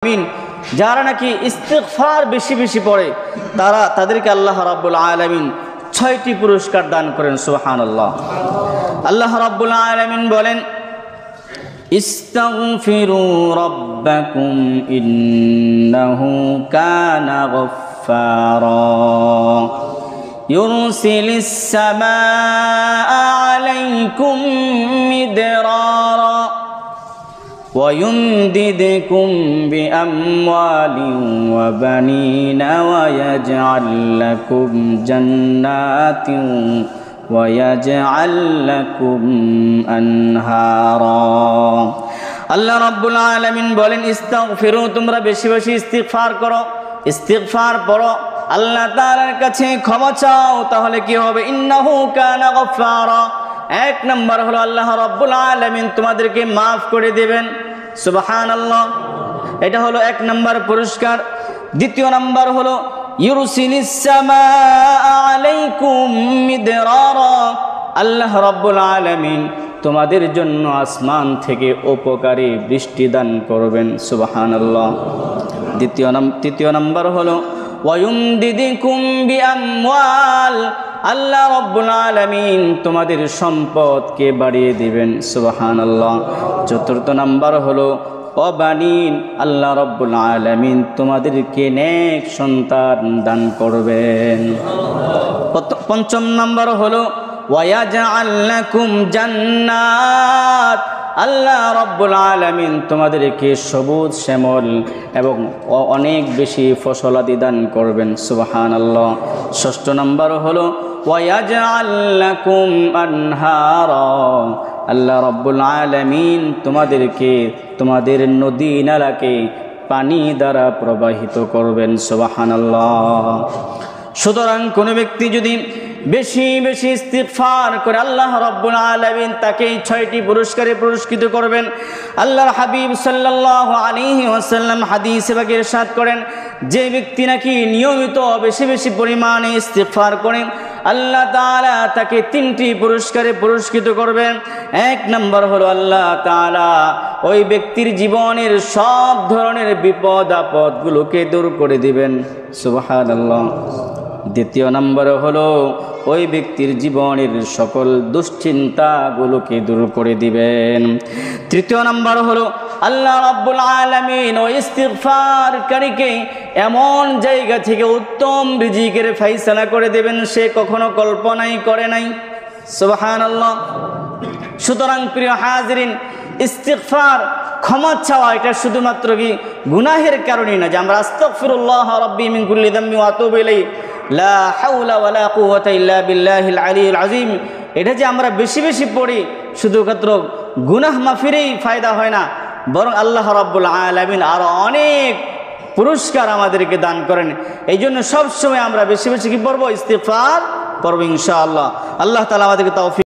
আমিন। যারা নাকি ইস্তিগফার বেশি বেশি পড়ে তাদেরকে আল্লাহ রাব্বুল আলামিন ৬টি পুরস্কার দান করেন। সুবহানাল্লাহ। আল্লাহ রাব্বুল আলামিন বলেন, ইস্তাগফিরু রাব্বাকুম ইন্নাহু কানা গফফারা ইউরসিলিস সামাআ আলাইকুম মিদরারা ويمددكم بأموال وبنين ويجعل لكم جنات ويجعل لكم أنهارا। আল্লাহ রাব্বুল আলামিন বলেন, ইস্তাগফিরু, তোমরা বেশি বেশি ইস্তিগফার করো, ইস্তিগফার পড়ো, আল্লাহ তাআলার কাছে ক্ষমা চাও, তাহলে কি হবে? ইন্নাহু কানা গফফারা। এক নম্বর হলো আল্লাহ রাব্বুল আলামিন তোমাদেরকে মাফ করে দিবেন। সুবহানাল্লাহ। এটা হলো এক নম্বর পুরস্কার। দ্বিতীয় নম্বর হলো ইউরসিলিস সামাআ আলাইকুম মিদরারা। আল্লাহ রাব্বুল আলামিন তোমাদের জন্য আসমান থেকে উপকারী বৃষ্টি দান করবেন। সুবহানাল্লাহ। তৃতীয় নম্বর হলো ওয়ায়ুমদিদকুম বিআমওয়াল। আল্লাহ রাব্বুল আলামিন তোমাদের সম্পদকে বাড়িয়ে দিবেন। সুবহানাল্লাহ। চতুর্থ নাম্বার হলো ওয়াবানিন। আল্লাহ রাব্বুল আলামিন তোমাদেরকে নেক সন্তান দান করবেন। পঞ্চম নাম্বার হলো ওয়ায়াজআল লাকুম জান্নাত। আল্লাহ রাব্বুল আলামিন তোমাদেরকে সবুজ শ্যামল এবং অনেক বেশি ফসলাদি দান করবেন। সুবহানাল্লাহ। ষষ্ঠ নাম্বার হলো ওয়ায়াজআল লাকুম আনহারা। আল্লাহ রাব্বুল আলামিন তোমাদেরকে তোমাদের নদী নালাকে পানি দ্বারা প্রবাহিত করবেন। সুবহানাল্লাহ। সুতরাং কোনো ব্যক্তি যদি বেশি বেশি ইস্তিগফার করে আল্লাহ রাব্বুল আলামিন তাকে ৬টি পুরস্কারে পুরস্কৃত করবেন। আল্লাহর হাবিব সাল্লাল্লাহু আলাইহি ওয়াসাল্লাম হাদিসে পাকে ইরশাদ করেন, যে ব্যক্তি নাকি নিয়মিত বেশি বেশি পরিমাণে ইস্তিগফার করেন আল্লাহ তাআলা তাকে ৩টি পুরস্কারে পুরস্কৃত করবেন। এক নম্বর হলো আল্লাহ তাআলা ওই ব্যক্তির জীবনের সব ধরনের বিপদ আপদগুলোকে দূর করে দিবেন। সুবহানাল্লাহ। দ্বিতীয় নম্বর হলো ওই ব্যক্তির জীবনের সকল দুশ্চিন্তাগুলোকে দূর করে দিবেন। তৃতীয় নম্বর হলো আল্লাহ রাব্বুল আলামিন ওই ইস্তিগফারকারীকে এমন জায়গা থেকে উত্তম রিজিকের ফয়সালা করে দেবেন সে কখনো কল্পনাই করে নাই। সুবহানাল্লাহ। সুতরাং প্রিয় হাজিরিন, ইস্তিগফার ক্ষমা চাওয়া এটা শুধুমাত্র কি গুনাহের কারণে না, যে আমরা আস্তাগফিরুল্লাহ রাব্বি মিন কুল্লি যামবি ওয়া আতুবু ইলাইহি লা হাওলা ওয়ালা কুওয়াতা ইল্লা বিল্লাহিল আলিয়্যিল আযীম, এটা যে আমরা বেশি বেশি পড়ি শুধুমাত্র গুনাহ মাফিরেই ফায়দা হয় না, বরং আল্লাহ রাব্বুল আলামিন আরো অনেক পুরস্কার আমাদেরকে দান করেন। এই জন্য সবসময় আমরা বেশি বেশি কি পড়বো? ইস্তিগফার পড়বো ইনশাআল্লাহ। আল্লাহ তাআলা আমাদেরকে তৌফিক